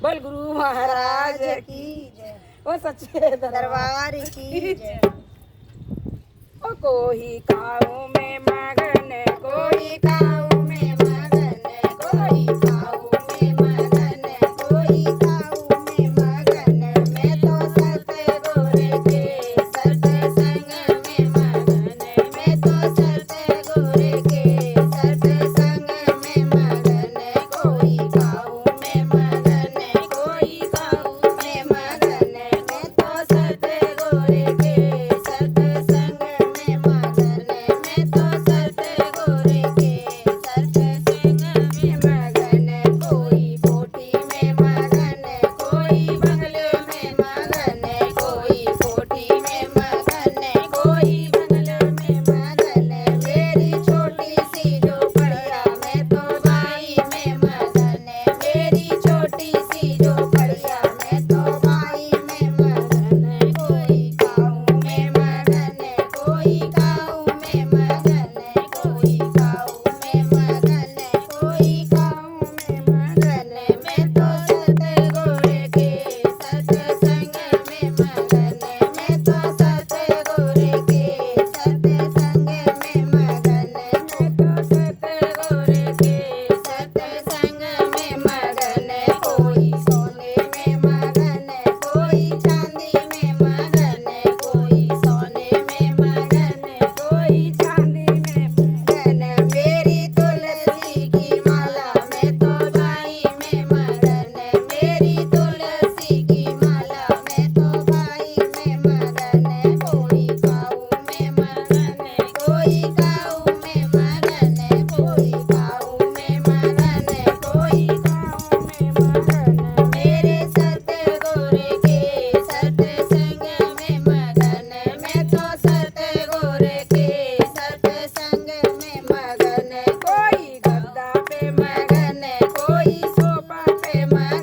बोल गुरु महाराज की जय। वो सच्चे दरबार की जय। ओ कोई काऊ में मगन कोई काऊ में मगन, कोई काऊ में मगन, कोई काऊ में मगन। मैं तो सतगुरु के सत्संग में मगन, मैं तो सतगुरु के सत्संग में मगन। कोई काऊ में मगन, कोई काऊ में मगन। मैं तो सतगुरु के सत्संग में मगन, मैं तो सतगुरु के सत्संग में मगन। कोई कोठी में मगन, कोई बंगले में मगन, कोई कोठी में मगन, कोई बंगले में मगन। मेरी छोटी सी झोपड़िया मैं तो बाई में मगन, मेरी छोटी सी झोपड़िया मैं तो बाई में मगन। कोई काऊ में मगन, कोई काऊ में मगन, कोई काऊ में मगन, कोई काऊ में मगन। मैं तो सतगुरु के सत्संग में मगन, मैं तो सतगुरु के सत्संग में मगन, मैं तो सतगुरु के सत्संग में मगन। कोई सोने में मगन, कोई चांदी में मगन, कोई सोने में मगन, कोई चांदी में मगन। मेरी तुलसी की माला मैं तो बाई में मगन, मेरी तुलसी की माला मैं तो बाई में मगन। कोई काऊ में मगन, कोई काऊ में मगन, कोई काऊ में मगन, कोई काऊ में मगन। मेरे सतगुरु के सत्संग में मगन, मैं तो सतगुरु के सत्संग में मगन। कोई गद्दा पे मगन, कोई सोफा पे मगन,